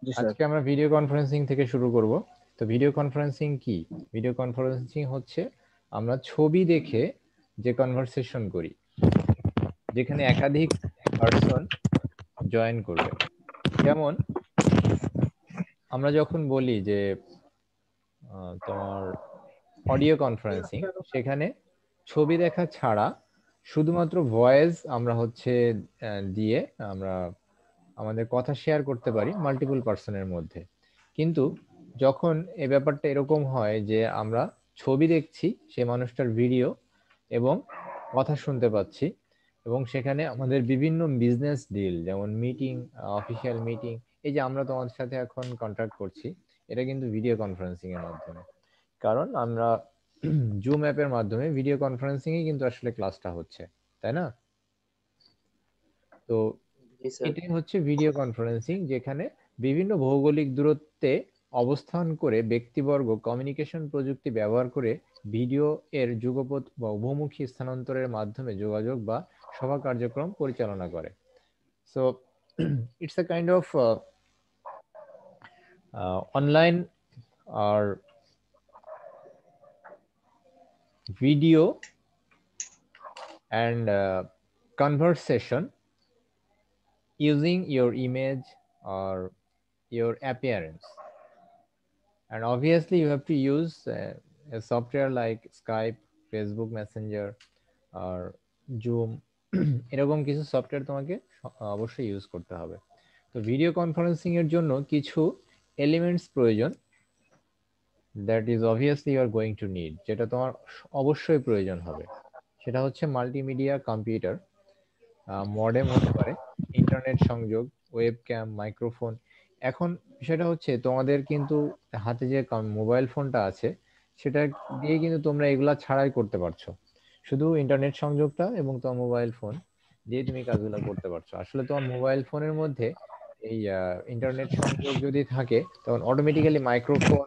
জি sir. আজকে আমরা video conferencing থেকে শুরু করব। তো ভিডিও কনফারেন্সিং কি? ভিডিও কনফারেন্সিং হচ্ছে আমরা ছবি দেখে যে কনভারসেশন করি, যেখানে একাধিক পার্সন জয়েন করবে। যেমন আমরা যখন বলি যে তোমার অডিও কনফারেন্সিং, সেখানে ছবি দেখা ছাড়া শুধুমাত্র ভয়েস আমরা হচ্ছে দিয়ে আমরা আমাদের কথা শেয়ার করতে পারি মাল্টিপল পার্সনের মধ্যে। কিন্তু যখন এই ব্যাপারটা এরকম হয় যে আমরা ছবি দেখছি, সে মানুষটার ভিডিও এবং কথা শুনতে পাচ্ছি, এবং সেখানে আমাদের বিভিন্ন বিজনেস ডিল যেমন মিটিং, অফিসিয়াল মিটিং, এই যে আমরা তোমাদের সাথে এখন কন্ট্যাক্ট করছি, এটা কিন্তু ভিডিও কনফারেন্সিং এর মাধ্যমে। কারণ আমরা জুম অ্যাপের মাধ্যমে ভিডিও কনফারেন্সিং এ কিন্তু আসলে ক্লাসটা হচ্ছে, তাই না? তো জি স্যার। এটাই হচ্ছে ভিডিও কনফারেন্সিং, যেখানে বিভিন্ন ভৌগোলিক দূরত্বে অবস্থান করে ব্যক্তিবর্গ কমিউনিকেশন প্রযুক্তি ব্যবহার করে ভিডিও এর যুগপৎ বা উভমুখী স্থানান্তরের মাধ্যমে যোগাযোগ বা সভা কার্যক্রম পরিচালনা করে। So it's a kind of online আর video and conversation using your image or your appearance. And obviously you have to use a software like Skype, Facebook Messenger or Zoom এরকম কিছু সফটওয়্যার তোমাকে অবশ্যই ইউজ করতে হবে। তো video conferencing এর জন্য কিছু এলিমেন্টস প্রয়োজন, that is obviously you are going to need, যেটা তোমার অবশ্যই প্রয়োজন হবে। সেটা হচ্ছে মাল্টিমিডিয়া কম্পিউটার, মডেম হতে পারে, ইন্টারনেট সংযোগ, ওয়েবক্যাম, মাইক্রোফোন। এখন বিষয়টা হচ্ছে তোমাদের কিন্তু হাতে যে মোবাইল ফোনটা আছে, সেটা দিয়ে কিন্তু তোমরা এগুলা ছাড়াই করতে পারছো। শুধু ইন্টারনেট সংযোগটা এবং তোমার মোবাইল ফোন দিয়ে তুমি কাজগুলো করতে পারছো। আসলে তোমার মোবাইল ফোনের মধ্যে এই ইন্টারনেট সংযোগ যদি থাকে, তখন অটোমেটিক্যালি মাইক্রোফোন,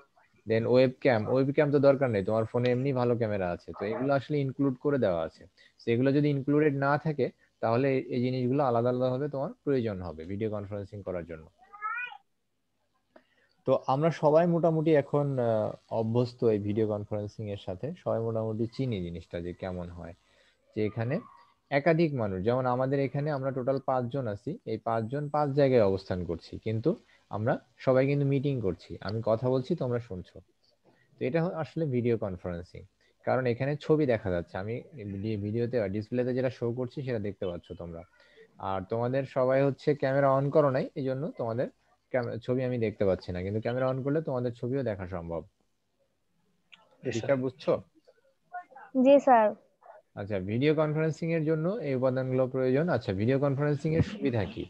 দেন ওয়েবক্যাম। ওয়েবক্যাম তো দরকার নেই, তোমার ফোনে এমনি ভালো ক্যামেরা আছে, তো এগুলো আসলে ইনক্লুড করে দেওয়া আছে। তো এগুলো যদি ইনক্লুডেড না থাকে, তাহলে এই জিনিসগুলো আলাদা আলাদা ভাবে তোমার প্রয়োজন হবে ভিডিও কনফারেন্সিং করার জন্য। তো আমরা সবাই মোটামুটি এখন অভ্যস্ত এই ভিডিও কনফারেন্সিং এর সাথে, সবাই মোটামুটি চিনি জিনিসটা যে কেমন হয়। যে এখানে একাধিক মানুষ, যেমন আমাদের এখানে আমরা টোটাল 5 জন আছি, এই 5 জন 5 জায়গায় অবস্থান করছি, কিন্তু আমরা সবাই কিন্তু মিটিং করছি, আমি কথা বলছি, তোমরা শুনছো। তো এটা আসলে ভিডিও কনফারেন্সিং, কারণ এখানে ছবি দেখা যাচ্ছে, আমি ভিডিওতে ডিসপ্লেতে যেটা শো করছি সেটা দেখতে পাচ্ছ তোমরা। আর তোমাদের সবাই হচ্ছে ক্যামেরা অন করো নাই, এই জন্য তোমাদের ছবি আমি দেখতে পাচ্ছি না, কিন্তু ক্যামেরা অন করলে তোমাদের ছবিও দেখা সম্ভব। জি স্যার। বিষয়টা বুঝছো? জি স্যার। আচ্ছা, ভিডিও কনফারেন্সিং এর জন্য এই উপাদানগুলো প্রয়োজন। আচ্ছা, ভিডিও কনফারেন্সিং এর সুবিধা কি?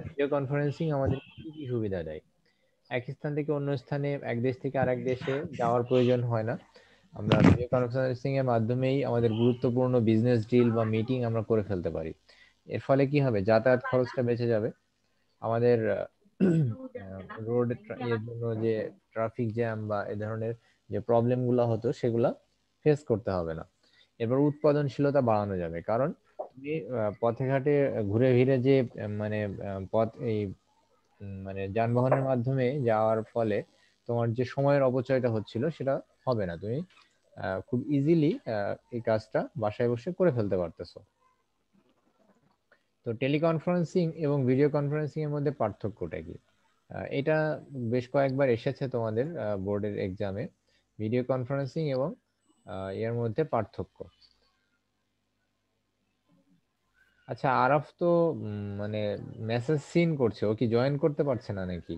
ভিডিও কনফারেন্সিং আমাদের কি কি সুবিধা দেয়? এক স্থান থেকে অন্য স্থানে, এক দেশ থেকে আরেক দেশে যাওয়ার প্রয়োজন হয় না। আমরা ভিডিও কনফারেন্সিং এর মাধ্যমেই আমাদের গুরুত্বপূর্ণ বিজনেস ডিল বা মিটিং আমরা করে ফেলতে পারি। এর ফলে কি হবে? যাতায়াত খরচটা বেঁচে যাবে আমাদের। রোড এর জন্য যে ট্রাফিক জ্যাম বা এই ধরনের যে প্রবলেম গুলো হতো, সেগুলা ফেস করতে হবে না। এবার উৎপাদনশীলতা বাড়ানো যাবে, কারণ তুমি পথে ঘাটে ঘুরে ফিরে যে মানে পথ এই মানে যানবাহনের মাধ্যমে যাওয়ার ফলে তোমার যে সময়ের অপচয়টা হচ্ছিল, সেটা হবে না। তুমি খুব ইজিলি এই কাজটা বাসায় বসে করে ফেলতে পারতেছো। তো টেলিকনফারেন্সিং এবং ভিডিও কনফারেন্সিং এর মধ্যে পার্থক্যটা কি? এটা বেশ কয়েকবার এসেছে তোমাদের বোর্ডের এক্সামে, ভিডিও কনফারেন্সিং এবং এর মধ্যে পার্থক্য। আচ্ছা, আরফ তো মানে মেসেজ সিন করছে, ও কি জয়েন করতে পারছে না নাকি?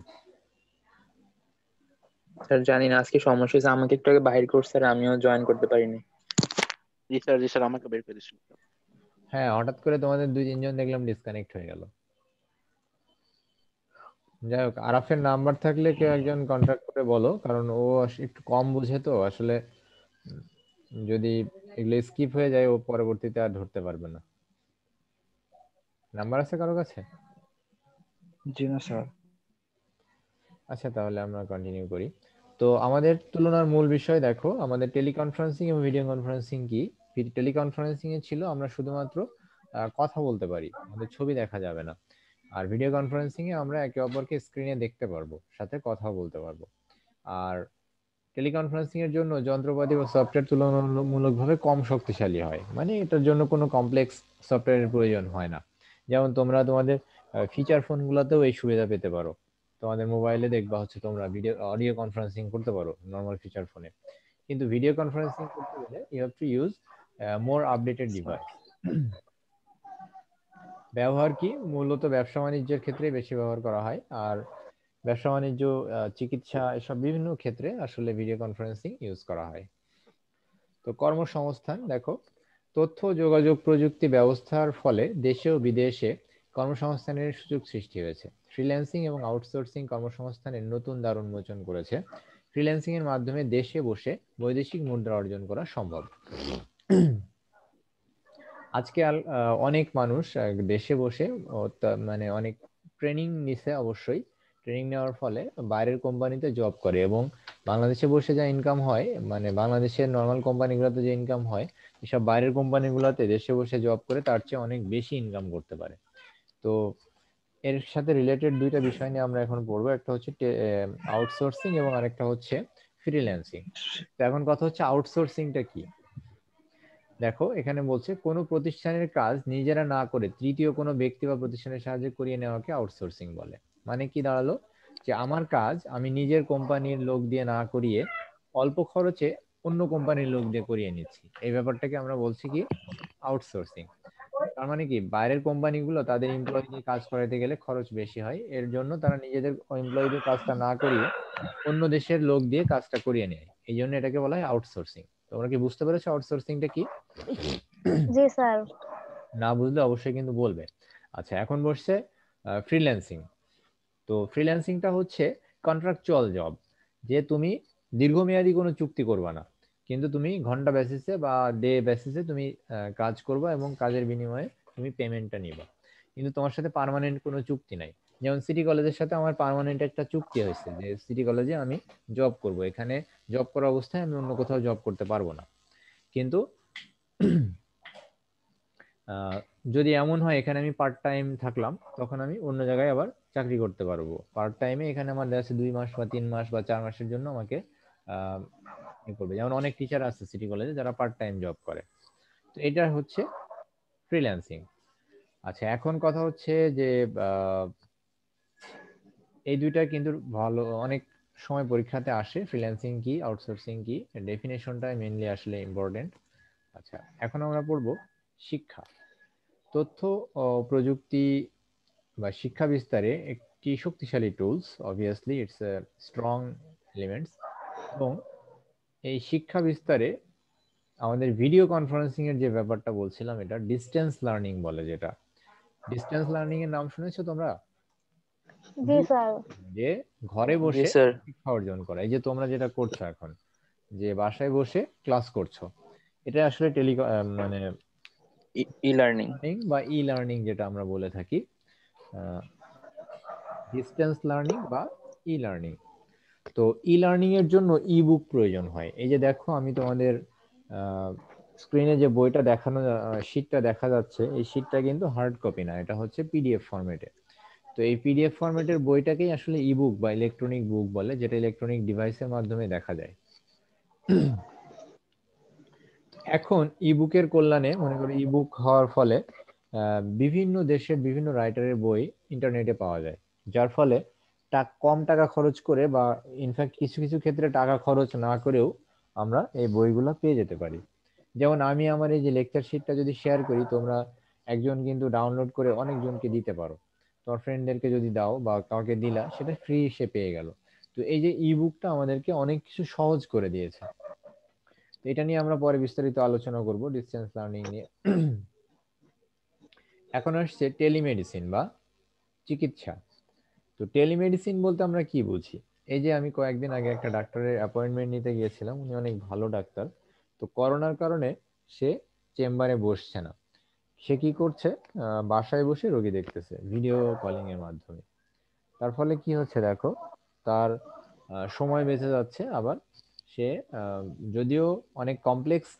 স্যার জানি না, আজকে সমস্যা হয়েছে, আমাকে একটু আগে বাহির করছে আর আমিও জয়েন করতে পারিনি। জি স্যার, জি স্যার, আমাকে বের করে দিয়েছিল। হ্যাঁ, হঠাৎ করে তোমাদের 2-3 জন দেখলাম ডিসকানেক্ট হয়ে গেল। যাই হোক, আরাফের নাম্বার থাকলে কেউ একজন কন্ট্যাক্ট করে বলো, কারণ ও একটু কম বুঝে তো আসলে। উম, যদি এগুলো স্কিপ হয়ে যায়, ও পরবর্তীতে আর ধরতে পারবে না। নাম্বার আছে কারো কাছে? জি না স্যার। আচ্ছা, তাহলে আমরা কন্টিনিউ করি। তো আমাদের তুলনার মূল বিষয় দেখো, আমাদের টেলিকনফারেন্সিং এবং ভিডিও কনফারেন্সিং কি। টেলিকনফারেন্সিং এ ছিল আমরা শুধুমাত্র কথা বলতে পারি, আমাদের ছবি দেখা যাবে না। আর ভিডিও কনফারেন্সিং এ আমরা একে অপরকে স্ক্রিনে দেখতে পারবো, সাথে কথা বলতে পারবো। আর টেলিকনফারেন্সিং এর জন্য যন্ত্রপাতি ও সফটওয়্যার তুলনামূলকভাবে কম শক্তিশালী হয়, মানে এটার জন্য কোনো কমপ্লেক্স সফটওয়্যারের প্রয়োজন হয় না। যেমন তোমরা তোমাদের ফিচার ফোনগুলোতেও এই সুবিধা পেতে পারো। তোমাদের মোবাইলে দেখবা হচ্ছে তোমরা অডিও কনফারেন্সিং করতে পারো নর্মাল ফিচার ফোনে, কিন্তু ভিডিও কনফারেন্সিং করতে গেলে you have to use more updated device. ব্যবহার কি? মূলত ব্যবসা বাণিজ্যের ক্ষেত্রে বেশি ব্যবহার করা হয়। আর ব্যবসা বাণিজ্য, চিকিৎসা, এসব বিভিন্ন ক্ষেত্রে আসলে ভিডিও কনফারেন্সিং ইউজ করা হয়। তো কর্মসংস্থান দেখো, তথ্য যোগাযোগ প্রযুক্তি ব্যবস্থার ফলে দেশে ও বিদেশে কর্মসংস্থানের সুযোগ সৃষ্টি হয়েছে। ফ্রিল্যান্সিং এবং আউটসোর্সিং কর্মসংস্থানের নতুন দ্বার উন্মোচন করেছে। ফ্রিল্যান্সিং এর মাধ্যমে দেশে বসে বৈদেশিক মুদ্রা অর্জন করা সম্ভব। আজকে অনেক মানুষ দেশে বসে মানে অনেক ট্রেনিং নিছে, অবশ্যই ট্রেনিং নেওয়ার ফলে বাইরের কোম্পানিতে জব করে, এবং বাংলাদেশে বসে যা ইনকাম হয়, মানে বাংলাদেশের নর্মাল কোম্পানিগুলোতে যে ইনকাম হয়, এসব বাইরের কোম্পানিগুলোতে দেশে বসে জব করে তার চেয়ে অনেক বেশি ইনকাম করতে পারে। তো এর সাথে রিলেটেড দুইটা বিষয় নিয়ে আমরা এখন পড়বো, একটা হচ্ছে আউটসোর্সিং এবং আরেকটা হচ্ছে ফ্রিল্যান্সিং। তো এখন কথা হচ্ছে আউটসোর্সিংটা কি। দেখো এখানে বলছে কোনো প্রতিষ্ঠানের কাজ নিজেরা না করে তৃতীয় কোনো ব্যক্তি বা প্রতিষ্ঠানের সাহায্যে করিয়ে নেওয়াকে আউটসোর্সিং বলে। মানে কি দাঁড়ালো, যে আমার কাজ আমি নিজের কোম্পানির লোক দিয়ে না করিয়ে অল্প খরচে অন্য কোম্পানির লোক দিয়ে করিয়ে নিচ্ছি, এই ব্যাপারটাকে আমরা বলছি কি আউটসোর্সিং। তার মানে কি, বাইরের কোম্পানিগুলো তাদের এমপ্লয়ি দিয়ে কাজ করাতে গেলে খরচ বেশি হয়, এর জন্য তারা নিজেদের এমপ্লয়িদের কাজটা না করিয়ে অন্য দেশের লোক দিয়ে কাজটা করিয়ে নেয়, এই জন্য এটাকে বলা হয় আউটসোর্সিং। তোমরা কি বুঝতে পেরেছো আউটসোর্সিংটা কি? জি স্যার। না বুঝলে অবশ্যই কিন্তু বলবে। আচ্ছা, এখন বসছে ফ্রিল্যান্সিং। তো ফ্রিল্যান্সিংটা হচ্ছে কন্ট্রাকচুয়াল জব, যে তুমি দীর্ঘমেয়াদী কোনো চুক্তি করবা না, কিন্তু তুমি ঘন্টা বেসিসে বা ডে বেসিসে তুমি কাজ করবা এবং কাজের বিনিময়ে তুমি পেমেন্টটা নিবা, কিন্তু তোমার সাথে পার্মানেন্ট কোনো চুক্তি নাই। যেমন সিটি কলেজের সাথে আমার পার্মানেন্ট একটা চুক্তি হয়েছে যে সিটি কলেজে আমি জব করব, এখানে জব করা অবস্থায় আমি অন্য কোথাও জব করতে পারবো না। কিন্তু যদি এমন হয় এখানে আমি পার্ট টাইম থাকলাম, তখন আমি অন্য জায়গায় আবার চাকরি করতে পারবো পার্ট টাইমে। এখানে আমার দেখা যাচ্ছে 2 মাস বা 3 মাস বা 4 মাসের জন্য আমাকে করবে, যেমন অনেক টিচার আছে সিটি কলেজে যারা পার্ট টাইম জব করে। তো এটা হচ্ছে ফ্রিল্যান্সিং। আচ্ছা, এখন কথা হচ্ছে যে এই দুইটা কিন্তু ভালো অনেক সময় পরীক্ষাতে আসে, ফ্রিল্যান্সিং কি আউটসোর্সিং কি, ডেফিনেশনটা মেইনলি আসলে ইম্পর্টেন্ট। আচ্ছা, এখন আমরা পড়বো শিক্ষা। তথ্য ও প্রযুক্তি বা শিক্ষা বিস্তারে একটি শক্তিশালী tools, obviously it's a strong elements. এবং এই শিক্ষা বিস্তারে আমাদের ভিডিও কনফারেন্সিং এর যে ব্যাপারটা বলছিলাম, এটা ডিস্টেন্স লার্নিং বলে। যেটা ডিস্টেন্স লার্নিং এর নাম শুনেছো তোমরা? জি স্যার। যে ঘরে জি বসে স্যার। শিক্ষা অর্জন করা, এই যে তোমরা যেটা করছো এখন, যে বাসায় বসে ক্লাস করছো, এটা আসলে মানে ই লার্নিং। লার্নিং বা ই লার্নিং যেটা আমরা বলে থাকি, ডিস্টেন্স লার্নিং বা ই লার্নিং। তো ই লার্নিং এর জন্য ই বুক প্রয়োজন হয়। এই যে দেখো আমি তোমাদের স্ক্রিনে যে বইটা দেখানো, শীটটা দেখা যাচ্ছে, এই শীটটা কিন্তু হার্ড কপি না, এটা হচ্ছে পিডিএফ ফরম্যাটে। তো এই পিডিএফ ফরম্যাটের বইটাকেই আসলে ইবুক বা ইলেকট্রনিক বুক বলে, যেটা ইলেকট্রনিক ডিভাইসের মাধ্যমে দেখা যায়। এখন ইবুকের কল্যাণে, মনে করো ইবুক হওয়ার ফলে বিভিন্ন দেশের বিভিন্ন রাইটারের বই ইন্টারনেটে পাওয়া যায়, যার ফলে কম টাকা খরচ করে বা ইনফ্যাক্ট কিছু কিছু ক্ষেত্রে টাকা খরচ না করেও আমরা এই বইগুলো পেয়ে যেতে পারি। যেমন আমি আমার এই যে লেকচার শিটটা যদি শেয়ার করি, তোমরা একজন কিন্তু ডাউনলোড করে অনেকজনকে দিতে পারো। তোমার ফ্রেন্ডদেরকে যদি দাও বা কাউকে দিলা, সেটা ফ্রি সে পেয়ে গেল। তো এই যে ইবুকটা আমাদেরকে অনেক কিছু সহজ করে দিয়েছে। এটা নিয়ে আমরা পরে বিস্তারিত আলোচনা করব, ডিসটেন্স লার্নিং নিয়ে। এখন আসছে টেলিমেডিসিন বা চিকিৎসা। তো টেলিমেডিসিন বলতে আমরা কি বুঝি? এই যে আমি কয়েকদিন আগে একটা ডাক্তারের অ্যাপয়েন্টমেন্ট নিতে গিয়েছিলাম, উনি অনেক ভালো ডাক্তার। তো করোনার কারণে সে চেম্বারে বসছে না, সে কি করছে, বাসায় বসে রোগী দেখতেছে ভিডিও কলিং এর মাধ্যমে। তার ফলে কি হচ্ছে দেখো, তার সময় বেঁচে যাচ্ছে, আবার সে যদিও অনেক কমপ্লেক্স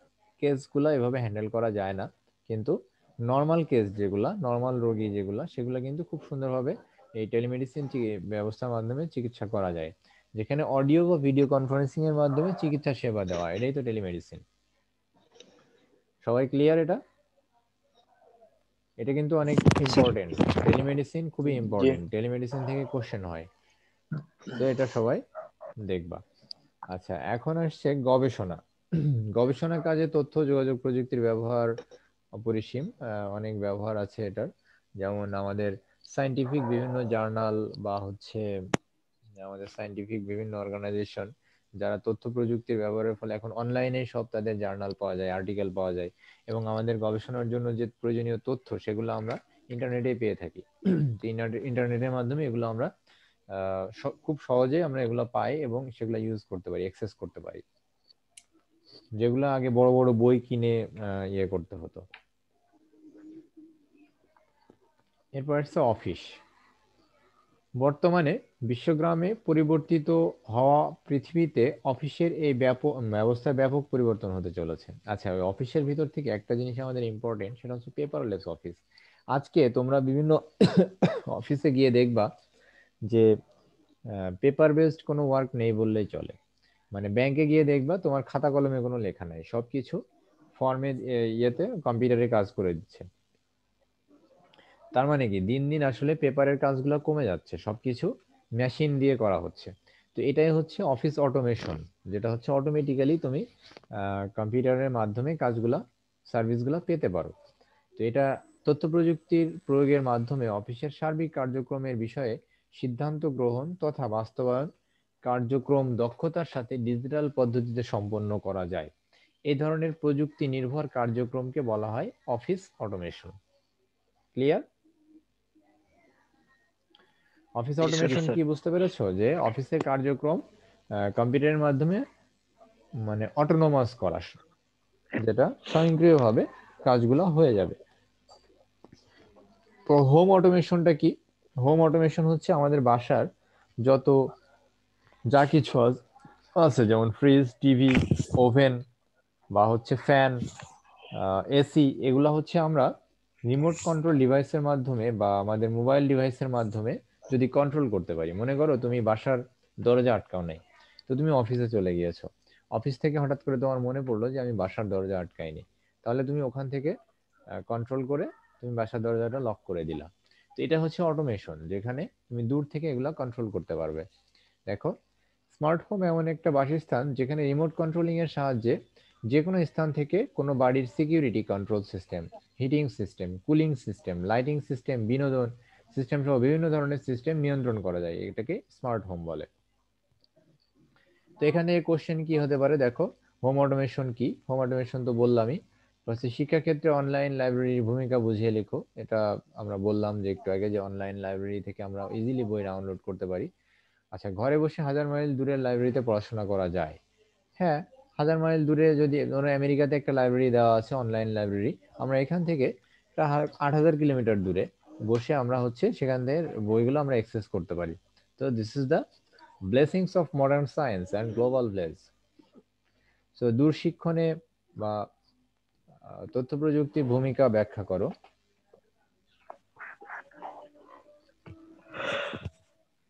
কেসগুলো এভাবে হ্যান্ডেল করা যায় না, কিন্তু নর্মাল কেস যেগুলা, নর্মাল রোগী যেগুলা, সেগুলা কিন্তু খুব সুন্দরভাবে এই টেলিমেডিসিন ব্যবস্থার মাধ্যমে চিকিৎসা করা যায়, যেখানে অডিও বা ভিডিও কনফারেন্সিং এর মাধ্যমে চিকিৎসা সেবা দেওয়া, এটাই তো টেলিমেডিসিন। সবাই ক্লিয়ার? এটা কিন্তু অনেক ইম্পর্টেন্ট। টেলিমেডিসিন খুবই জি ইম্পর্টেন্ট, টেলিমেডিসিন থেকে কোশ্চেন হয়, তো এটা সবাই দেখবা। আচ্ছা, এখন আসছে গবেষণা। গবেষণা কাজে তথ্য যোগাযোগ প্রযুক্তির ব্যবহার অপরিসীম, অনেক ব্যবহার আছে এটার। যেমন আমাদের সায়েন্টিফিক বিভিন্ন জার্নাল বা হচ্ছে আমাদের সায়েন্টিফিক বিভিন্ন অর্গানাইজেশন যারা তথ্য প্রযুক্তির ব্যবহারের ফলে এখন অনলাইনে সব তাদের জার্নাল পাওয়া যায়, আর্টিকেল পাওয়া যায়, এবং আমাদের গবেষণার জন্য যে প্রয়োজনীয় তথ্য সেগুলো আমরা ইন্টারনেটে পেয়ে থাকি। ইন্টারনেটের মাধ্যমে এগুলো আমরা খুব সহজেই আমরা এগুলো পাই এবং সেগুলো ইউজ করতে পারি, অ্যাক্সেস করতে পারি, যেগুলো আগে বড় বড় বই কিনে ইয়ে করতে হতো। এরপর আসছে অফিস। বর্তমানে বিশ্বগ্রামে পরিবর্তিত হওয়া পৃথিবীতে অফিসের এই ব্যবস্থা ব্যাপক পরিবর্তন হতে চলেছে। আচ্ছা, ওই অফিসের ভিতর থেকে একটা জিনিস আমাদের ইম্পর্টেন্ট, সেটা হচ্ছে পেপারলেস অফিস। আজকে তোমরা বিভিন্ন অফিসে গিয়ে দেখবা যে পেপার বেসড কোনো ওয়ার্ক নেই বললেই চলে। মানে ব্যাংকে গিয়ে দেখবা তোমার খাতা কলমে কোনো লেখা নাই, সবকিছু ফর্মে ইয়েতে কম্পিউটারে কাজ করে দিচ্ছে। তার মানে কি দিন দিন আসলে পেপারের কাজগুলো কমে যাচ্ছে, সবকিছু মেশিন দিয়ে করা হচ্ছে। তো এটাই হচ্ছে অফিস অটোমেশন, যেটা হচ্ছে অটোমেটিক্যালি তুমি কম্পিউটারের মাধ্যমে কাজগুলা সার্ভিসগুলো পেতে পারো। তো এটা তথ্য প্রযুক্তির প্রয়োগের মাধ্যমে অফিসের সার্বিক কার্যক্রমের বিষয়ে সিদ্ধান্ত গ্রহণ তথা বাস্তবায়ন কার্যক্রম দক্ষতার সাথে ডিজিটাল পদ্ধতিতে সম্পন্ন করা যায়। এই ধরনের প্রযুক্তি নির্ভর কার্যক্রমকে বলা হয় অফিস অটোমেশন। ক্লিয়ার? অফিস জি স্যার। অটোমেশন কি বুঝতে পেরেছো? যে অফিসের কার্যক্রম কম্পিউটারের মাধ্যমে মানে অটোনোমাস করা, যেটা স্বয়ংক্রিয়ভাবে কাজগুলো হয়ে যাবে। তো হোম অটোমেশনটা কি? হোম অটোমেশন হচ্ছে আমাদের বাসার যত যা কিছু আছে, যেমন ফ্রিজ, টিভি, ওভেন বা হচ্ছে ফ্যান, এসি, এগুলা হচ্ছে আমরা রিমোট কন্ট্রোল ডিভাইসের মাধ্যমে বা আমাদের মোবাইল ডিভাইসের মাধ্যমে যদি কন্ট্রোল করতে পারি। মনে করো তুমি বাসার দরজা আটকাও নাই, তো তুমি অফিসে চলে গিয়েছো, অফিস থেকে হঠাৎ করে তোমার মনে পড়লো যে আমি বাসার দরজা আটকাইনি, তাহলে তুমি ওখান থেকে কন্ট্রোল করে তুমি বাসার দরজাটা লক করে দিলা। তো এটা হচ্ছে অটোমেশন, যেখানে তুমি দূর থেকে এগুলা কন্ট্রোল করতে পারবে। দেখো, স্মার্ট হোম এমন একটা বাসস্থান যেখানে রিমোট কন্ট্রোলিং এর সাহায্যে যে কোনো স্থান থেকে কোনো বাড়ির security control system, heating system, cooling system, lighting system, বিনোদন সিস্টেম সহ বিভিন্ন ধরনের সিস্টেম নিয়ন্ত্রণ করা যায়। এটাকে স্মার্ট হোম বলে। তো এখানে কোশ্চেন কি হতে পারে দেখো, হোম অটোমেশন কি? হোম অটোমেশন তো বললামই, হচ্ছে শিক্ষাক্ষেত্রে অনলাইন লাইব্রেরির ভূমিকা বুঝিয়ে লেখো। এটা আমরা বললাম যে একটু আগে, যে অনলাইন লাইব্রেরি থেকে আমরা ইজিলি বই ডাউনলোড করতে পারি। আচ্ছা, ঘরে বসে 1000 মাইল দূরের লাইব্রেরিতে পড়াশোনা করা যায়। হ্যাঁ, 1000 মাইল দূরে যদি ধরো আমেরিকাতে একটা লাইব্রেরি দেওয়া আছে, অনলাইন লাইব্রেরি, আমরা এখান থেকে 8000 কিলোমিটার দূরে বসে আমরা হচ্ছে সেখান থেকে বইগুলো আমরা অ্যাক্সেস করতে পারি। তো this is the blessings of modern science and global village. So দূরশিক্ষণে বা তথ্য প্রযুক্তির ভূমিকা ব্যাখ্যা করো।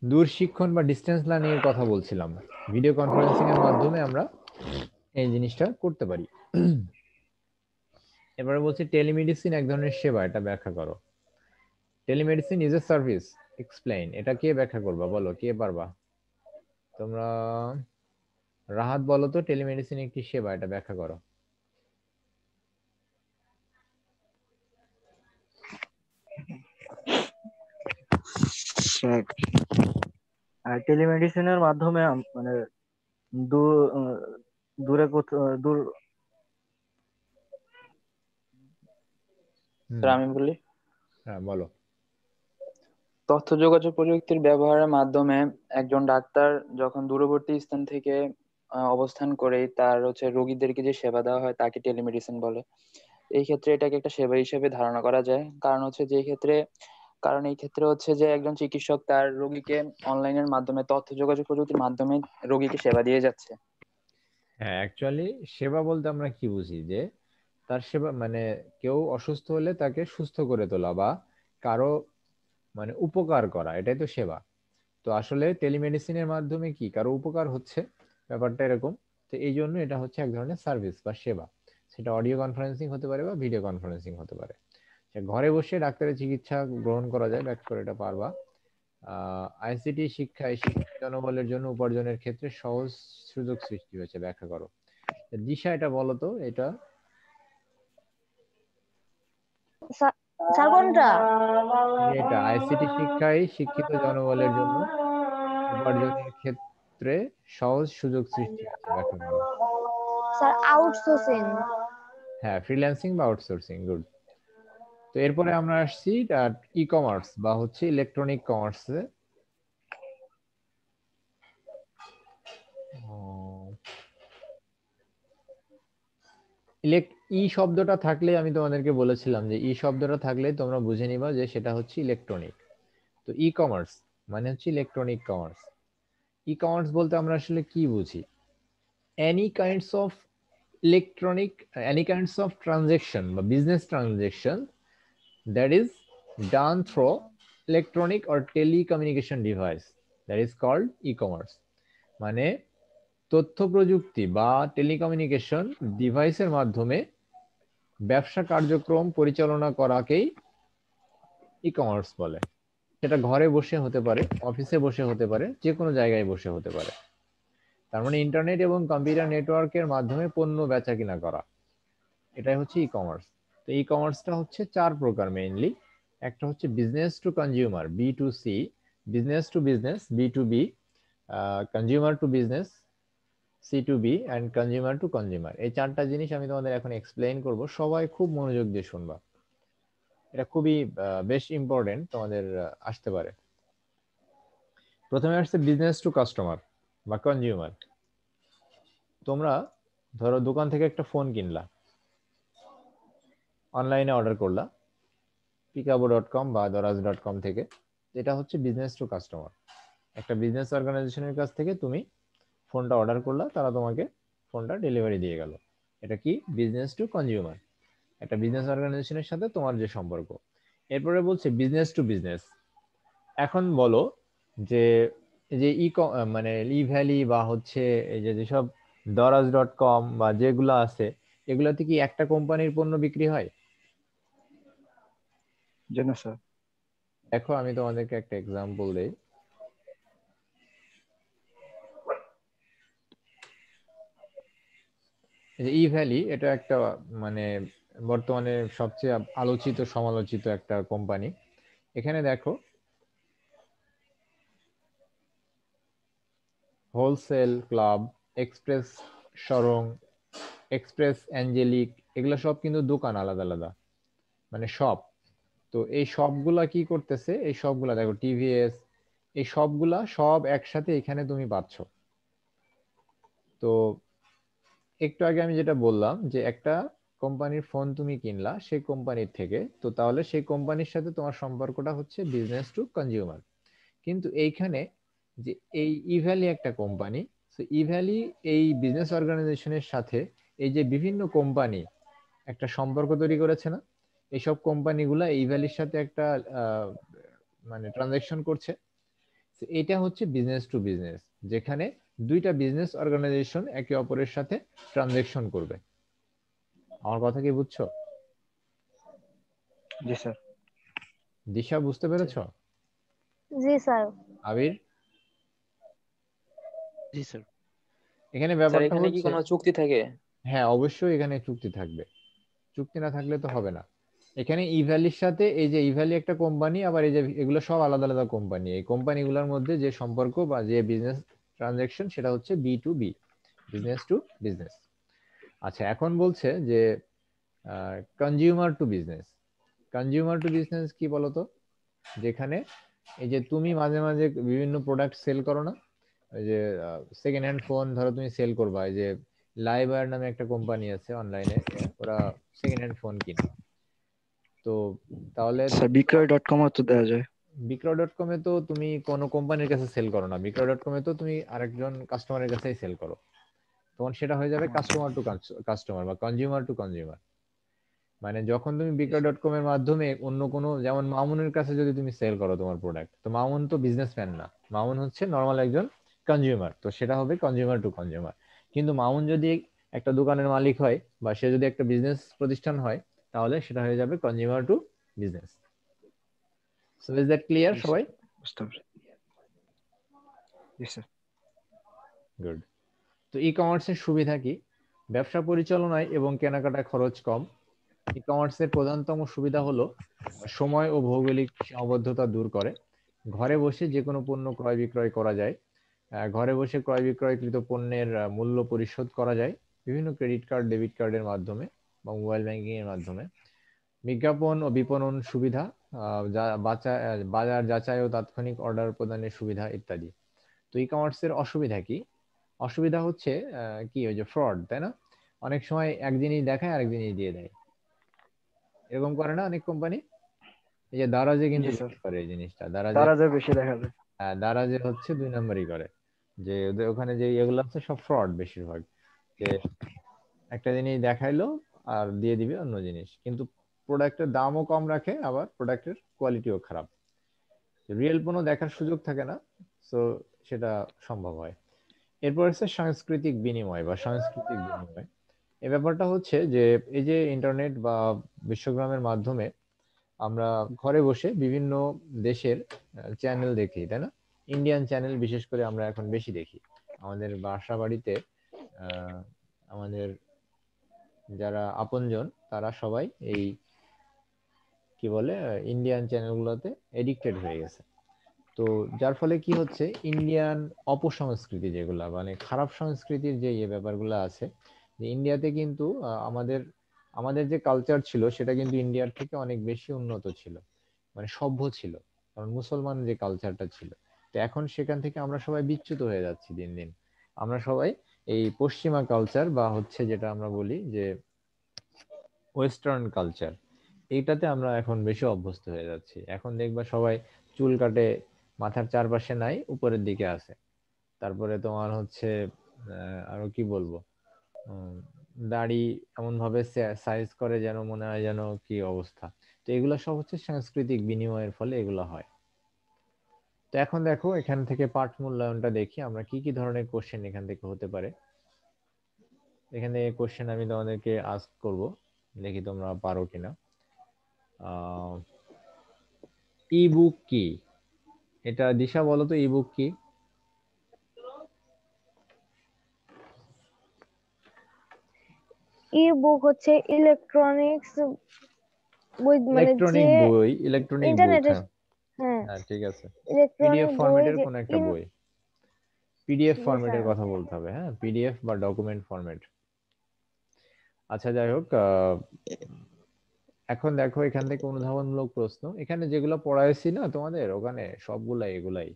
দূরশিক্ষণ বা ডিস্টেন্স লার্নিং এর কথা বলছিলাম, ভিডিও কনফারেন্সিং এর মাধ্যমে আমরা এই জিনিসটা করতে পারি। এবারে বলছি টেলিমেডিসিন এক ধরনের সেবা, এটা ব্যাখ্যা করো। Telemedicine is a service, explain. এটা কে ব্যাখ্যা করবা, বলো, কে পারবা তোমরা? রাহাত বলো তো, টেলিমেডিসিন একটি সেবা, এটা ব্যাখ্যা করো। স্যার, টেলিমেডিসিনের মাধ্যমে মানে দূর দূরে দূর স্যার আমি বলি, হ্যাঁ বলো। তথ্য যোগাযোগ প্রযুক্তির ব্যবহারের মাধ্যমে একজন ডাক্তার যখন দূরবর্তী স্থান থেকে অবস্থান করে তার হচ্ছে রোগীদেরকে যে সেবা দেওয়া হয় তাকে টেলিমেডিসিন বলে। এই ক্ষেত্রে এটাকে একটা সেবা হিসেবে ধারণা করা যায়, কারণ হচ্ছে যে ক্ষেত্রে কারণ এই ক্ষেত্রে হচ্ছে যে একজন চিকিৎসক তার রোগীকে অনলাইনের মাধ্যমে তথ্য যোগাযোগ প্রযুক্তির মাধ্যমে রোগীকে সেবা দিয়ে যাচ্ছে। হ্যাঁ, অ্যাকচুয়ালি সেবা বলতে আমরা কি বুঝি, যে তার সেবা মানে কেউ অসুস্থ হলে তাকে সুস্থ করে তোলা বা কারো মানে উপকার করা, এটাই তো সেবা। তো আসলে টেলিমেডিসিনের মাধ্যমে কি কারো উপকার হচ্ছে, ব্যাপারটা এরকম। তো এই জন্য এটা হচ্ছে এক ধরনের সার্ভিস বা সেবা। সেটা অডিও কনফারেন্সিং হতে পারে বা ভিডিও কনফারেন্সিং হতে পারে। ঘরে বসে ডাক্তারের চিকিৎসা গ্রহণ করা যায়, ব্যাক করে এটা পারবা। আইসিটি শিক্ষায় শিক্ষিত জনবলের জন্য উপার্জনের ক্ষেত্রে সহজ সুযোগ সৃষ্টি হয়েছে, ব্যাখ্যা করো। দিশা এটা বলো তো, এটা স্যার কোনটা? এটা আইসিটি শিক্ষায় শিক্ষিত জনবলের জন্য উপার্জনের ক্ষেত্রে সহজ সুযোগ সৃষ্টি হয়েছে, ব্যাখ্যা করো। Sir outsourcing. হ্যাঁ, ফ্রিল্যান্সিং বা আউটসোর্সিং, গুড। তো এরপরে আমরা আসছি ই কমার্স বা হচ্ছে ইলেকট্রনিক কমার্সে। ই শব্দটা থাকলে আমি তোমাদেরকে বলেছিলাম যে ই শব্দটা থাকলে তোমরা বুঝে নিবা যে সেটা হচ্ছে ইলেকট্রনিক। তো ই কমার্স মানে হচ্ছে ইলেকট্রনিক কমার্স। ই কমার্স বলতে আমরা আসলে কি বুঝি? Any kinds of electronic, any kinds of transaction বা business transaction that is done through electronic or telecommunication device, that is called e-commerce। মানে তথ্য প্রযুক্তি বা টেলিকমিউনিকেশন ডিভাইসের মাধ্যমে ব্যবসা কার্যক্রম পরিচালনা করাকেই ই কমার্স বলে। সেটা ঘরে বসে হতে পারে, অফিসে বসে হতে পারে, যে কোনো জায়গায় বসে হতে পারে। তার মানে ইন্টারনেট এবং কম্পিউটার নেটওয়ার্কের মাধ্যমে পণ্য বেচা কিনা করা, এটাই হচ্ছে ই কমার্স। তো ই কমার্সটা হচ্ছে চার প্রকার মেইনলি। একটা হচ্ছে business to consumer, B to C, business to business, B to B, consumer to business, C to B, and consumer to consumer. এই চারটা জিনিস আমি তোমাদের এখন এক্সপ্লেইন করব, সবাই খুব মনোযোগ দিয়ে শুনবা। এটা খুবই বেশ ইম্পর্টেন্ট, তোমাদের আসতে পারে। প্রথমে আসছে বিজনেস টু কাস্টমার বা কনজিউমার। তোমরা ধরো দোকান থেকে একটা ফোন কিনলা, অনলাইনে অর্ডার করলা পিকাবো.com বা দরাজ.com থেকে। এটা হচ্ছে বিজনেস টু কাস্টমার। একটা বিজনেস অর্গানাইজেশনের কাছ থেকে তুমি ফোনটা অর্ডার করলা, তারা তোমাকে ফোনটা ডেলিভারি দিয়ে গেল। এটা কি বিজনেস টু কনজিউমার, একটা বিজনেস অর্গানাইজেশনের সাথে তোমার যে সম্পর্ক। এরপরে বলছে বিজনেস টু বিজনেস। এখন বলো যে এই যে মানে ই ভ্যালি বা হচ্ছে এই যে যেসব দরাজ.com বা যেগুলো আছে, এগুলাতে কি একটা কোম্পানির পণ্য বিক্রি হয়? জানো স্যার। দেখো আমি তোমাদেরকে একটা এক্সাম্পল দেই। ই ভ্যালি এটা একটা মানে বর্তমানে সবচেয়ে আলোচিত সমালোচিত একটা কোম্পানি। এখানে দেখো হোলসেল ক্লাব, এক্সপ্রেস শরং, এক্সপ্রেস অ্যাঞ্জেলিক, এগুলো সব কিন্তু দোকান আলাদা আলাদা, মানে শপ। তো এই সবগুলা কি করতেছে, এই সবগুলা দেখো টিভিএস, এই সবগুলা সব একসাথে এখানে তুমি পাচ্ছ। তো একটু আগে আমি যেটা বললাম যে একটা কোম্পানির ফোন তুমি কিনলা সেই কোম্পানির থেকে, তো তাহলে সেই কোম্পানির সাথে তোমার সম্পর্কটা হচ্ছে বিজনেস টু কনজিউমার। কিন্তু এইখানে যে এই ইভ্যালি একটা কোম্পানি, তো ইভ্যালি এই বিজনেস অর্গানাইজেশনের সাথে এই যে বিভিন্ন কোম্পানি একটা সম্পর্ক তৈরি করেছে না, এইসব কোম্পানিগুলা ইভ্যালির সাথে একটা মানে ট্রানজাকশন করছে। তো এটা হচ্ছে বিজনেস টু বিজনেস, যেখানে দুইটা বিজনেস অর্গানাইজেশন একে অপরের সাথে ট্রানজাকশন করবে। আমার কথা কি বুঝছো? জি স্যার। দিশা বুঝতে পেরেছো? জি স্যার। আবির? জি স্যার। এখানে স্যার ব্যাপারটা এখানে কি হচ্ছে, কোনো চুক্তি থাকে? হ্যাঁ অবশ্যই এখানে চুক্তি থাকবে, চুক্তি না থাকলে তো হবে না। এখানে ইভ্যালির সাথে এই যে ইভ্যালি একটা কোম্পানি, আবার এই যে এগুলো সব আলাদা আলাদা কোম্পানি, এই কোম্পানিগুলোর মধ্যে যে সম্পর্ক বা যে বিজনেস ট্রানজাকশন সেটা হচ্ছে B to B, business to business. আচ্ছা এখন বলছে যে consumer to business. Consumer to business কি বলতো? যেখানে এই যে তুমি মাঝে মাঝে বিভিন্ন প্রোডাক্ট সেল করো না, ওই যে সেকেন্ড হ্যান্ড ফোন ধরো তুমি সেল করবা, এই যে লাইবায়ার নামে একটা কোম্পানি আছে অনলাইনে, ওরা সেকেন্ড হ্যান্ড ফোন কিনে। তো তাহলে স্যার বিক্রয়.com তো দেওয়া যায়। বিক্রয়.com এ তো তুমি কোনো কোম্পানির কাছে সেল করো না, বিক্রয়.com এ তো তুমি আরেকজন কাস্টমারের কাছেই সেল করো। তখন সেটা হয়ে যাবে কাস্টমার টু কাস্টমার বা কনজিউমার টু কনজিউমার। মানে যখন তুমি বিক্রয়.কম এর মাধ্যমে অন্য কোনো, যেমন মামুনের কাছে যদি তুমি সেল করো তোমার প্রোডাক্ট, তো মামুন তো বিজনেসম্যান না, মামুন হচ্ছে নর্মাল একজন কনজিউমার, তো সেটা হবে কনজিউমার টু কনজিউমার। কিন্তু মামুন যদি একটা দোকানের মালিক হয় বা সে যদি একটা বিজনেস প্রতিষ্ঠান হয়, তাহলে সেটা হয়ে যাবে consumer to business. So is that clear জি সবাই? স্যার, বুঝতে পারছি। জি স্যার। গুড। তো ই কমার্সের সুবিধা কি? ব্যবসা পরিচালনায় এবং কেনাকাটায় খরচ কম। ই কমার্সের প্রধানতম সুবিধা হলো সময় ও ভৌগোলিক সীমাবদ্ধতা দূর করে। ঘরে বসে যে কোনো পণ্য ক্রয় বিক্রয় করা যায়। ঘরে বসে ক্রয় বিক্রয়কৃত পণ্যের মূল্য পরিশোধ করা যায় বিভিন্ন ক্রেডিট কার্ড, ডেবিট কার্ডের মাধ্যমে বা মোবাইল ব্যাংকিং এর মাধ্যমে। বিজ্ঞাপন ও বিপণন সুবিধা, বাজার যাচাই ও তাৎক্ষণিক অর্ডার প্রদানের সুবিধা ইত্যাদি। তো ই কমার্সের অসুবিধা কি? অসুবিধা হচ্ছে কি, ওই যে ফ্রড, তাই না? অনেক সময় এক জিনিস দেখায় আরেক জিনিস দিয়ে দেয়, এরকম করে না অনেক কোম্পানি? এই যে দারাজে কিন্তু জি স্যার, বেশি করে এই জিনিসটা, দারাজে। তারা যা বেশি দেখা যায়। হ্যাঁ, দারাজে হচ্ছে 2 নম্বরই করে, যে ওদের ওখানে যে এগুলো আছে সব ফ্রড বেশিরভাগ, যে একটা জিনিস দেখাইলো আর দিয়ে দিবে অন্য জিনিস, কিন্তু প্রোডাক্টের দামও কম রাখে, আবার প্রোডাক্টের কোয়ালিটিও খারাপ। রিয়েল কোনো দেখার সুযোগ থাকে না, তো সেটা সম্ভব হয়। এরপর হচ্ছে সাংস্কৃতিক বিনিময় বা সাংস্কৃতিক বিনিময়। এই ব্যাপারটা হচ্ছে যে এই যে ইন্টারনেট বা বিশ্বগ্রামের মাধ্যমে আমরা ঘরে বসে বিভিন্ন দেশের চ্যানেল দেখি, তাই না? ইন্ডিয়ান চ্যানেল বিশেষ করে আমরা এখন বেশি দেখি। আমাদের বাসা বাড়িতে আমাদের যারা আপনজন তারা সবাই এই কি বলে ইন্ডিয়ান চ্যানেলগুলোতে এডিক্টেড হয়ে গেছে। তো যার ফলে কি হচ্ছে, ইন্ডিয়ান অপসংস্কৃতি যেগুলা মানে খারাপ সংস্কৃতির যে ব্যাপারগুলো আছে, যে ইন্ডিয়াতে কিন্তু আমাদের আমাদের যে কালচার ছিল সেটা কিন্তু ইন্ডিয়ার থেকে অনেক বেশি উন্নত ছিল, মানে সভ্য ছিল, কারণ মুসলমান যে কালচারটা ছিল। তো এখন সেখান থেকে আমরা সবাই বিচ্যুত হয়ে যাচ্ছি দিন দিন। আমরা সবাই এই পশ্চিমা কালচার বা হচ্ছে যেটা আমরা বলি যে ওয়েস্টার্ন কালচার, এইটাতে আমরা এখন বেশি অভ্যস্ত হয়ে যাচ্ছি। এখন দেখবা সবাই চুল কাটে, মাথার চারপাশে নাই, উপরের দিকে আছে। তারপরে তোমার হচ্ছে আরো কি বলবো, উম, দাড়ি এমন ভাবে সাইজ করে যেন মনে হয় যেন কি অবস্থা। তো এগুলো সব হচ্ছে সাংস্কৃতিক বিনিময়ের ফলে এগুলো হয়। তো এখন দেখো এখান থেকে পাঠ মূল্যায়নটা দেখি আমরা কি কি ধরনের কোশ্চেন এখান থেকে হতে পারে। এখানে কোশ্চেন আমি তোমাদেরকে আস্ক করব, দেখি তোমরা পারো কিনা। ই বুক কি? এটা দিশা বলো তো, ই বুক কি? ই বুক হচ্ছে ইলেকট্রনিক্স বই, মানে যে ইলেকট্রনিক বই, ইলেকট্রনিক বুক, ইন্টারনেটে, হ্যাঁ। হ্যাঁ, হ্যাঁ, ঠিক আছে। পিডিএফ ইলেকট্রনিক বই ফরম্যাটের যে কোন একটা বই, পিডিএফ জি ফরম্যাটের স্যার। কথা বলতে হবে, হ্যাঁ, পিডিএফ বা ডকুমেন্ট ফরম্যাট। আচ্ছা, যাই হোক, এখন দেখো এখান থেকে অনুধাবনমূলক প্রশ্ন, এখানে যেগুলো পড়াইছি না তোমাদের ওখানে সবগুলাই এগুলাই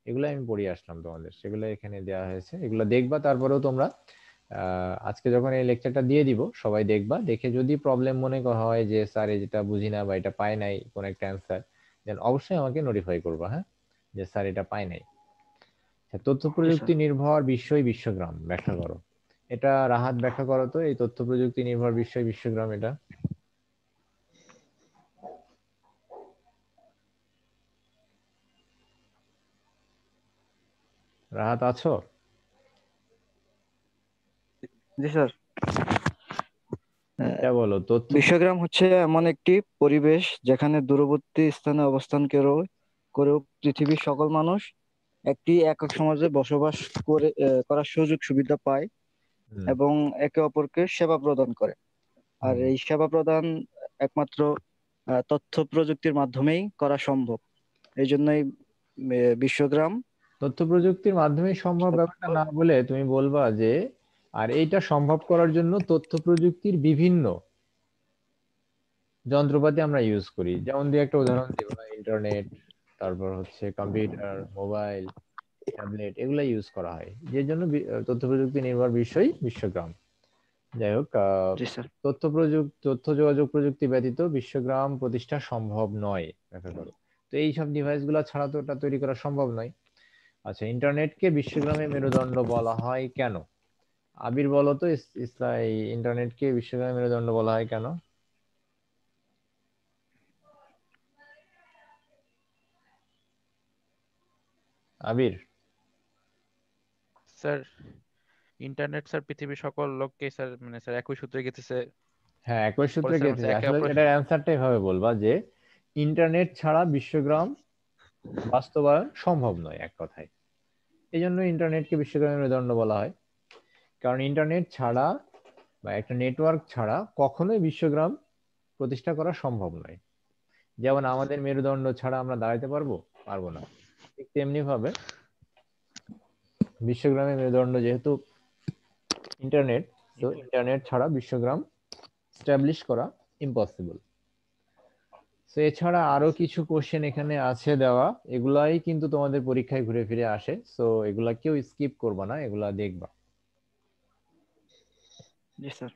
এগুলাই আমি পড়িয়ে আসলাম তোমাদের, সেগুলো এখানে দেওয়া হয়েছে, এগুলো দেখবা। তারপরেও তোমরা আজকে যখন এই লেকচারটা দিয়ে দিব সবাই দেখবা, দেখে যদি প্রবলেম মনে করা হয় যে স্যার যেটা বুঝি না বা এটা পাই নাই কোন একটা অ্যান্সার, দেন অবশ্যই আমাকে নোটিফাই করবা, হ্যাঁ, যে স্যার এটা পাই নাই। তথ্য জি প্রযুক্তি স্যার। নির্ভর বিশ্বই বিশ্বগ্রাম ব্যাখ্যা করো। এটা রাহাত ব্যাখ্যা করো তো, এই তথ্য প্রযুক্তি নির্ভর বিশ্বই বিশ্বগ্রাম এটা। রাহাত আছো? জি স্যার। এটা বলো তথ্য। বিশ্বগ্রাম হচ্ছে এমন একটি পরিবেশ যেখানে দূরবর্তী স্থানে অবস্থান করেও পৃথিবীর সকল মানুষ একটি একক সমাজে বসবাস করার সুযোগ সুবিধা পায় হুম, এবং একে অপরকে সেবা প্রদান করে। আর হুম। এই সেবা প্রদান একমাত্র তথ্য প্রযুক্তির মাধ্যমেই করা সম্ভব। এই জন্যই বিশ্বগ্রাম। তথ্য প্রযুক্তির মাধ্যমে সম্ভব ব্যাপারটা না বলে তুমি বলবা যে আর এইটা সম্ভব করার জন্য তথ্য প্রযুক্তির বিভিন্ন যন্ত্রপাতি আমরা ইউজ করি, যেমন দিয়ে একটা উদাহরণ দিব, ইন্টারনেট, তারপর হচ্ছে কম্পিউটার, মোবাইল, ট্যাবলেট, এগুলা ইউজ করা হয়, যে জন্য তথ্য প্রযুক্তি নির্ভর বিষয় বিশ্বগ্রাম। যাই হোক, জি স্যার। তথ্য যোগাযোগ প্রযুক্তি ব্যতীত বিশ্বগ্রাম প্রতিষ্ঠা সম্ভব নয়, ব্যাখ্যা করো। তো এই সব ডিভাইস গুলা ছাড়া তো ওটা তৈরি করা সম্ভব নয়। আচ্ছা, ইন্টারনেটকে বিশ্বগ্রামের মেরুদণ্ড বলা হয় কেন? আবির বলো তো, ইন্টারনেটকে বিশ্বগ্রামের মেরুদণ্ড বলা হয় কেন? আবির? স্যার ইন্টারনেট স্যার পৃথিবীর সকল লোককে স্যার মানে স্যার একই সূত্রে গেতেছে হ্যাঁ, একই বলে সূত্রে স্যার গেছে। একে আসলে অপরের এটার অ্যান্সারটা এভাবে বলবা যে ইন্টারনেট ছাড়া বিশ্বগ্রাম বাস্তবায়ন সম্ভব নয়, এক কথায়। এই জন্য ইন্টারনেটকে বিশ্বগ্রামের মেরুদণ্ড বলা হয়। কারণ ইন্টারনেট ছাড়া বা একটা নেটওয়ার্ক ছাড়া কখনোই বিশ্বগ্রাম প্রতিষ্ঠা করা সম্ভব নয়। যেমন আমাদের মেরুদণ্ড ছাড়া আমরা দাঁড়াতে পারবো? পারবো না। ঠিক তেমনি ভাবে বিশ্বগ্রামের মেরুদণ্ড যেহেতু ইন্টারনেট, তো ইন্টারনেট ছাড়া বিশ্বগ্রাম স্টাবলিশ করা ইম্পসিবল। তো এছাড়া আরো কিছু কোশ্চেন এখানে আছে দেওয়া, এগুলাই কিন্তু তোমাদের পরীক্ষায় ঘুরে ফিরে আসে, সো এগুলা কেউ স্কিপ করবা না, এগুলা দেখবা। জি স্যার।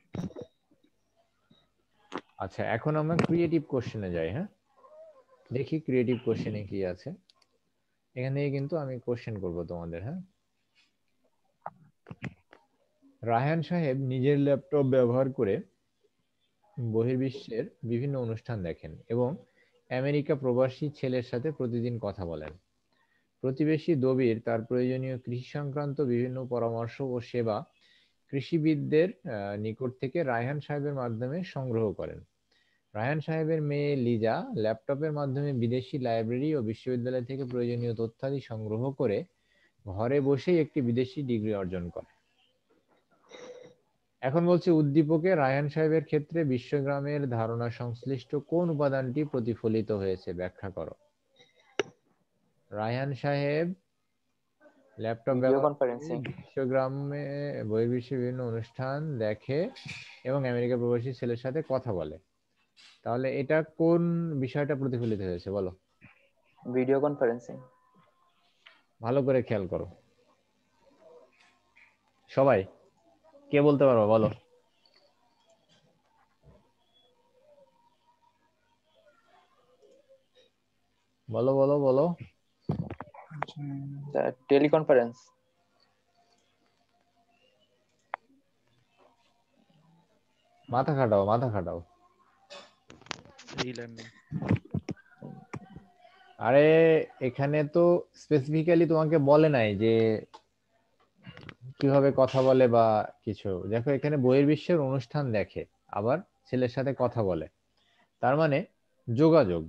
আচ্ছা, এখন আমরা ক্রিয়েটিভ কোশ্চেনে যাই। হ্যাঁ, দেখি ক্রিয়েটিভ কোশ্চেনে কি আছে। এখান থেকে কিন্তু আমি কোশ্চেন করব তোমাদের। হ্যাঁ, রায়হান সাহেব নিজের ল্যাপটপ ব্যবহার করে বহির্বিশ্বের বিভিন্ন অনুষ্ঠান দেখেন এবং আমেরিকা প্রবাসী ছেলের সাথে প্রতিদিন কথা বলেন। প্রতিবেশী দবির তার প্রয়োজনীয় কৃষি সংক্রান্ত বিভিন্ন পরামর্শ ও সেবা কৃষিবিদদের নিকট থেকে রায়হান সাহেবের মাধ্যমে সংগ্রহ করেন। রায়হান সাহেবের মেয়ে লিজা ল্যাপটপের মাধ্যমে বিদেশি লাইব্রেরি ও বিশ্ববিদ্যালয় থেকে প্রয়োজনীয় তথ্যাদি সংগ্রহ করে ঘরে বসেই একটি বিদেশি ডিগ্রি অর্জন করে। এখন বলছে উদ্দীপকে রায়হান সাহেবের ক্ষেত্রে বিশ্বগ্রামের ধারণা সংশ্লিষ্ট কোন উপাদানটি প্রতিফলিত হয়েছে ব্যাখ্যা করো। রায়হান সাহেব ল্যাপটপ ভিডিও ব্যবহার করে কনফারেন্সিং। বিশ্বগ্রামে বহির্বিশ্বের বিভিন্ন অনুষ্ঠান দেখে এবং আমেরিকা প্রবাসী ছেলের সাথে কথা বলে। তাহলে এটা কোন বিষয়টা প্রতিফলিত হয়েছে বলো? Video conferencing. ভালো করে খেয়াল করো সবাই, কে বলতে পারো বলো? বলো বলো বলো। টেলিকনফারেন্স। মাথা খাটাও, মাথা খাটাও। ই-লার্নিং। আরে এখানে তো স্পেসিফিক্যালি তোমাকে বলে নাই যে কিভাবে কথা বলে বা কিছু। দেখো এখানে বহির্বিশ্বের অনুষ্ঠান দেখে আবার ছেলের সাথে কথা বলে, তার মানে যোগাযোগ।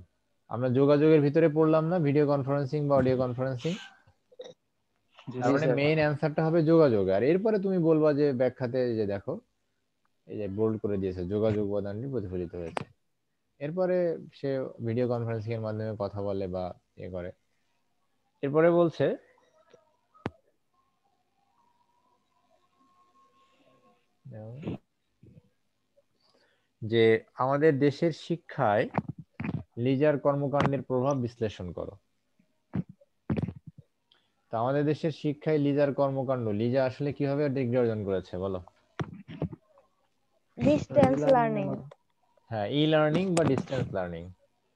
আমরা যোগাযোগের ভিতরে পড়লাম না ভিডিও কনফারেন্সিং বা অডিও কনফারেন্সিং? জি তার জি মানে স্যার। মেইন অ্যান্সারটা হবে যোগাযোগ। আর এরপরে তুমি বলবা যে ব্যাখ্যাতে যে দেখো এই যে বোল্ড করে দিয়েছে যোগাযোগ উপাদানটি প্রতিফলিত হয়েছে। এরপরে সে ভিডিও কনফারেন্সিং এর মাধ্যমে কথা বলে বা ইয়ে করে। এরপরে বলছে যে আমাদের দেশের শিক্ষায় লিজার কর্মকাণ্ডের প্রভাব বিশ্লেষণ করো। তো আমাদের দেশের শিক্ষায় লিজার কর্মকাণ্ড, লিজা আসলে কিভাবে ডিগ্রি অর্জন করেছে বলো? Distance learning. হ্যাঁ, ই লার্নিং বা ডিস্টেন্স লার্নিং।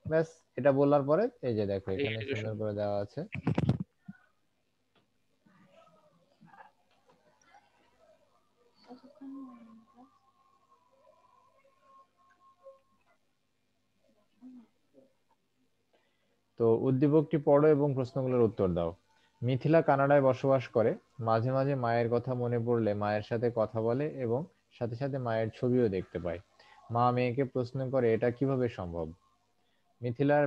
ব্যাস, এটা বলার পরে এই যে দেখো এই এখানে এডুকেশন। সুন্দর করে দেওয়া আছে। তো উদ্দীপকটি পড়ো এবং প্রশ্নগুলোর উত্তর দাও। মিথিলা কানাডায় বসবাস করে। মাঝে মাঝে মায়ের কথা মনে পড়লে মায়ের সাথে কথা বলে এবং সাথে সাথে মায়ের ছবিও দেখতে পায়। মা মেয়েকে প্রশ্ন করে এটা কিভাবে সম্ভব। মিথিলার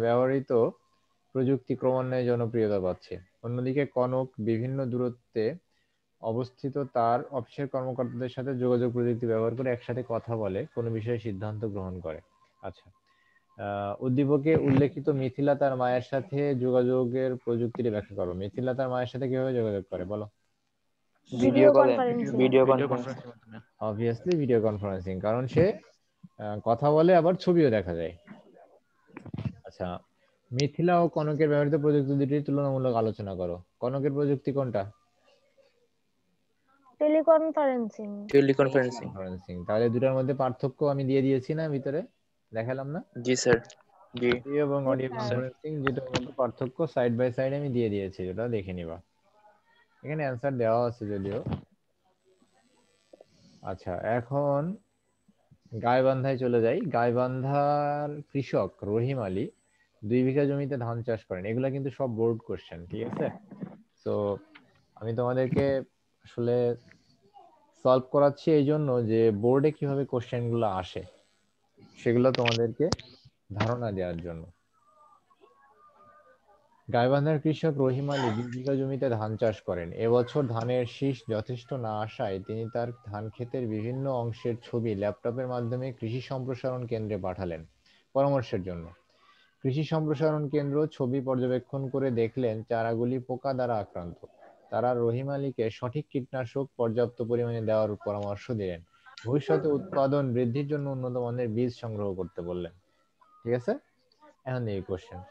ব্যবহৃত প্রযুক্তি ক্রমান্বয়ে জনপ্রিয়তা পাচ্ছে। অন্যদিকে কনক বিভিন্ন দূরত্বে অবস্থিত তার অফিসের কর্মকর্তাদের সাথে যোগাযোগ প্রযুক্তি ব্যবহার করে একসাথে কথা বলে, কোনো বিষয়ে সিদ্ধান্ত গ্রহণ করে। আচ্ছা, উদ্দীপকে উল্লেখিত মিথিলা তার মায়ের সাথে যোগাযোগের প্রযুক্তিটি ব্যাখ্যা করো। মিথিলা তার মায়ের সাথে কিভাবে যোগাযোগ করে বলো? ভিডিও ভিডিও কলে। কনফারেন্সিং। Video video conferencing. কনফারেন্সের মাধ্যমে। অবভিয়াসলি ভিডিও কনফারেন্সিং, কারণ সে কথা বলে আবার ছবিও দেখা যায়। আচ্ছা, মিথিলা ও কনকের ব্যবহৃত প্রযুক্তি দুটির তুলনামূলক আলোচনা করো। কনকের প্রযুক্তি কোনটা? টেলিকনফারেন্সিং। টেলিকনফারেন্সিং। কনফারেন্সিং। তাহলে দুটার মধ্যে পার্থক্য আমি দিয়ে দিয়েছি না ভিতরে, দেখালাম না? জি স্যার। জি। ভিডিও এবং জি অডিও স্যার। কনফারেন্সিং যেটার মধ্যে পার্থক্য সাইড বাই সাইড আমি দিয়ে দিয়েছি, ওটা দেখে নিবা। এখানে অ্যান্সার দেওয়া আছে যদিও। আচ্ছা, এখন গাইবান্ধায় চলে যাই। গাইবান্ধার কৃষক রহিম আলী 2 বিঘা জমিতে ধান চাষ করেন। এগুলা কিন্তু সব বোর্ড কোশ্চেন, ঠিক আছে? তো আমি তোমাদেরকে আসলে সলভ করাচ্ছি এই জন্য যে বোর্ডে কিভাবে কোশ্চেন গুলো আসে সেগুলো তোমাদেরকে ধারণা দেওয়ার জন্য। গাইবান্ধার কৃষক রহিম আলী 2 বিঘা জমিতে ধান চাষ করেন। এবছর ধানের শীষ যথেষ্ট না আসায় তিনি তার ধান ক্ষেতের বিভিন্ন অংশের ছবি ল্যাপটপের মাধ্যমে কৃষি সম্প্রসারণ কেন্দ্রে পাঠালেন পরামর্শের জন্য। কৃষি সম্প্রসারণ কেন্দ্র ছবি পর্যবেক্ষণ করে দেখলেন চারাগুলি পোকা দ্বারা আক্রান্ত। তারা রহিম আলীকে সঠিক কীটনাশক পর্যাপ্ত পরিমাণে দেওয়ার পরামর্শ দিলেন। ভবিষ্যতে উৎপাদন বৃদ্ধির জন্য উন্নত মানের বীজ সংগ্রহ করতে বললেন। ঠিক আছে, এখন এই কোশ্চেন।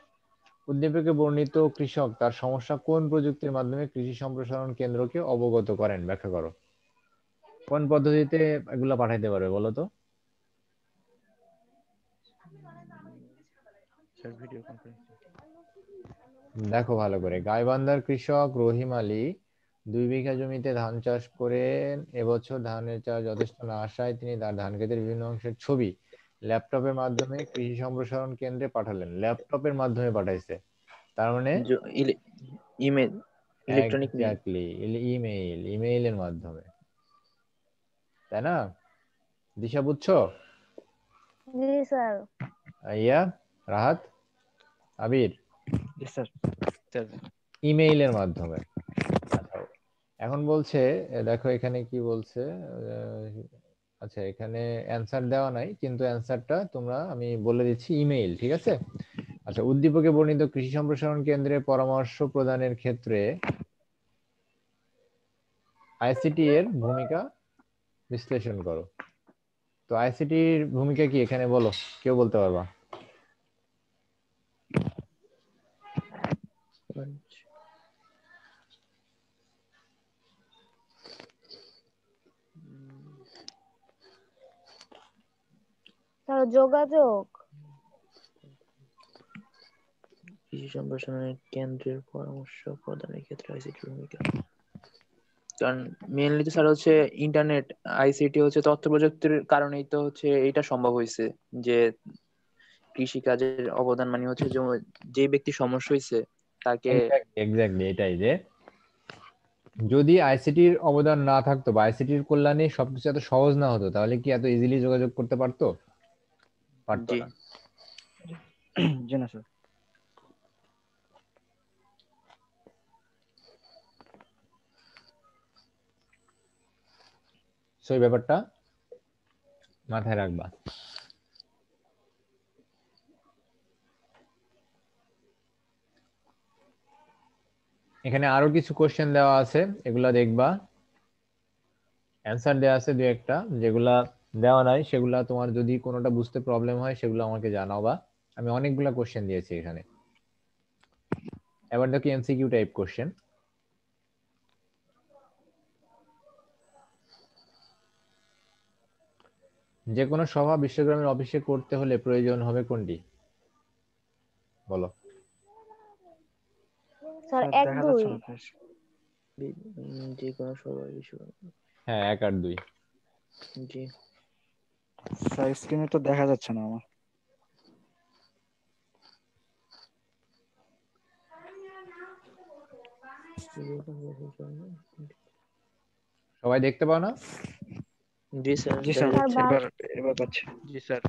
উদ্দীপকে বর্ণিত কৃষক তার সমস্যা কোন প্রযুক্তির মাধ্যমে কৃষি সম্প্রসারণ কেন্দ্রকে অবগত করেন? ব্যাখ্যা করো। কোন পদ্ধতিতে এগুলো পাঠাইতে পারবে বলো তো? Sir video conferencing. দেখো ভালো করে, গাইবান্ধার কৃষক রহিম আলী 2 বিঘা জমিতে ধান চাষ করেন। এবছর ধানের চাষ যথেষ্ট না আসায় তিনি তার ধান ক্ষেতের বিভিন্ন অংশের ছবি ল্যাপটপের মাধ্যমে কৃষি সম্প্রসারণ কেন্দ্রে পাঠালেন। ল্যাপটপের মাধ্যমে পাঠাইছে, তার মানে ইমেল, ইলেকট্রনিক মেইল। এক্স্যাক্টলি ইমেইলের মাধ্যমে, তাই না? দিশা বুঝছো? জি স্যার। ইয়া, রাহাত, আবির? জি স্যার। স্যার ইমেইলের মাধ্যমে। আচ্ছা, এখন বলছে দেখো এখানে কি বলছে। আচ্ছা, এখানে অ্যানসার দেওয়া নাই, কিন্তু অ্যানসারটা তোমরা আমি বলে দিচ্ছি, ইমেইল, ঠিক আছে? আচ্ছা, উদ্দীপকে বর্ণিত কৃষি সম্প্রসারণ কেন্দ্রে পরামর্শ প্রদানের ক্ষেত্রে আইসিটি এর ভূমিকা বিশ্লেষণ করো। তো আইসিটির ভূমিকা কি এখানে বলো, কেউ বলতে পারবা? স্যার যোগাযোগ। কৃষি সম্প্রসারণ কেন্দ্রের পরামর্শ প্রদানের ক্ষেত্রে আইসিটির ভূমিকা, কারণ মেইনলি তো স্যার হচ্ছে ইন্টারনেট, আইসিটি হচ্ছে তথ্য প্রযুক্তির কারণেই তো হচ্ছে এটা সম্ভব হয়েছে, যে কৃষি কাজের অবদান মানে হচ্ছে যে ব্যক্তি সমস্যা হয়েছে তাকে। এক্স্যাক্টলি এটাই, যে যদি আইসিটির অবদান না থাকতো বা আইসিটির কল্যাণে সবকিছু এত সহজ না হতো, তাহলে কি এত ইজিলি যোগাযোগ করতে পারতো? পারতো জি না। জি না স্যার। সেই ব্যাপারটা মাথায় রাখবা। এখানে আরো কিছু কোশ্চেন দেওয়া আছে, এগুলা দেখবা। অ্যান্সার দেওয়া আছে দুই একটা, যেগুলা দেওয়া নাই সেগুলা তোমার যদি কোনোটা বুঝতে প্রবলেম হয় সেগুলো আমাকে জানাবা। আমি অনেকগুলা কোশ্চেন দিয়েছি এখানে। এবার দেখি এমসিকিউ টাইপ কোশ্চেন। যে কোনো সভা বিশ্বগ্রামের অফিসে করতে হলে প্রয়োজন হবে কোনটি? বলো। স্যার স্যার 1 দেখা 2। যাচ্ছে না ফ্রেশ। যে কোনো সবার বিষয়। হ্যাঁ, 1 আর 2। জি স্যার স্ক্রিনে তো দেখা যাচ্ছে না আমার। সবাই দেখতে পাও না? জি স্যার, জি দেখা স্যার, যাচ্ছে। এবার পাচ্ছি। জি স্যার।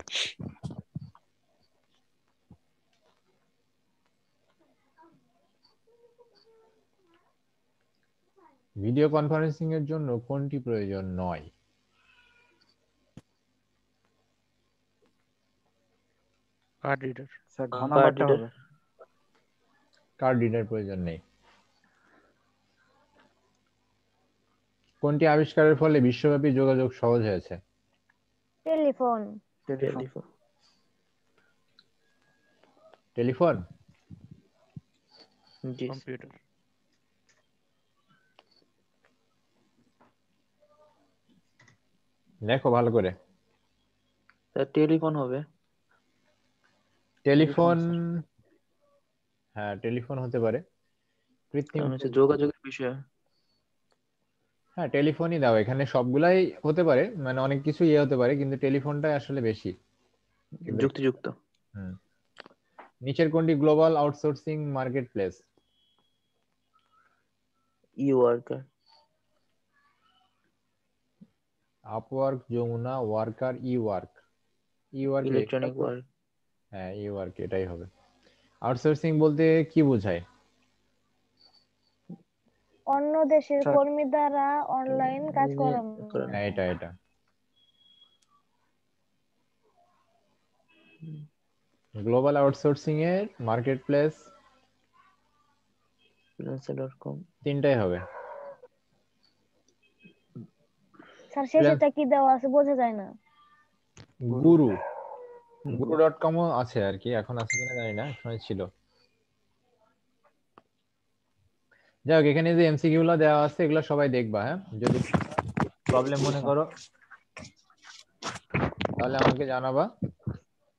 ভিডিও কনফারেন্সিং এর জন্য কোনটি প্রয়োজন নয়? Card reader. স্যার ঘ কার্ড নাম্বারটা রিডার। হবে। কার্ড রিডার প্রয়োজন নেই। কোনটি আবিষ্কারের ফলে বিশ্বব্যাপী যোগাযোগ সহজ হয়েছে? টেলিফোন। টেলিফোন। টেলিফোন। জি কম্পিউটার। দেখো ভালো করে। স্যার টেলিফোন হবে। Telephone, sir. হ্যাঁ টেলিফোন হতে পারে। কৃত্রিম কারণ হচ্ছে টেলিফোন। যোগাযোগের বিষয়। হ্যাঁ টেলিফোনই দাও, এখানে সবগুলাই হতে পারে, মানে অনেক কিছু ইয়ে হতে পারে, কিন্তু টেলিফোনটাই আসলে বেশি। যুক্তিযুক্ত। নিচের কোনটি global outsourcing market place? EWorker. Upwork, Jamuna, worker, eWork. EWork electronic work. হ্যাঁ, ইওয়ার্ক এটাই হবে। আউটসোর্সিং বলতে কি বোঝায়? অন্য দেশের স্যার, কর্মী দ্বারা অনলাইন কাজ করানো। হ্যাঁ, এটা গ্লোবাল আউটসোর্সিং এর মার্কেট প্লেস freelancer.com। তিনটাই হবে। স্যার শেষেরটা কি দেওয়া আছে বোঝা যায় না। গুরু, গুরু.com ও আছে আর কি, এখন আছে কিনা জানি না, সময় ছিল। যাই হোক, এখানে যে এমসিকিউ গুলো দেওয়া আছে এগুলো সবাই দেখবা, হ্যাঁ? যদি প্রবলেম মনে করো তাহলে আমাকে জানাবা।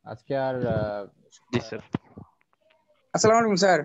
আজকে আর জি স্যার। আসসালামু আলাইকুম স্যার।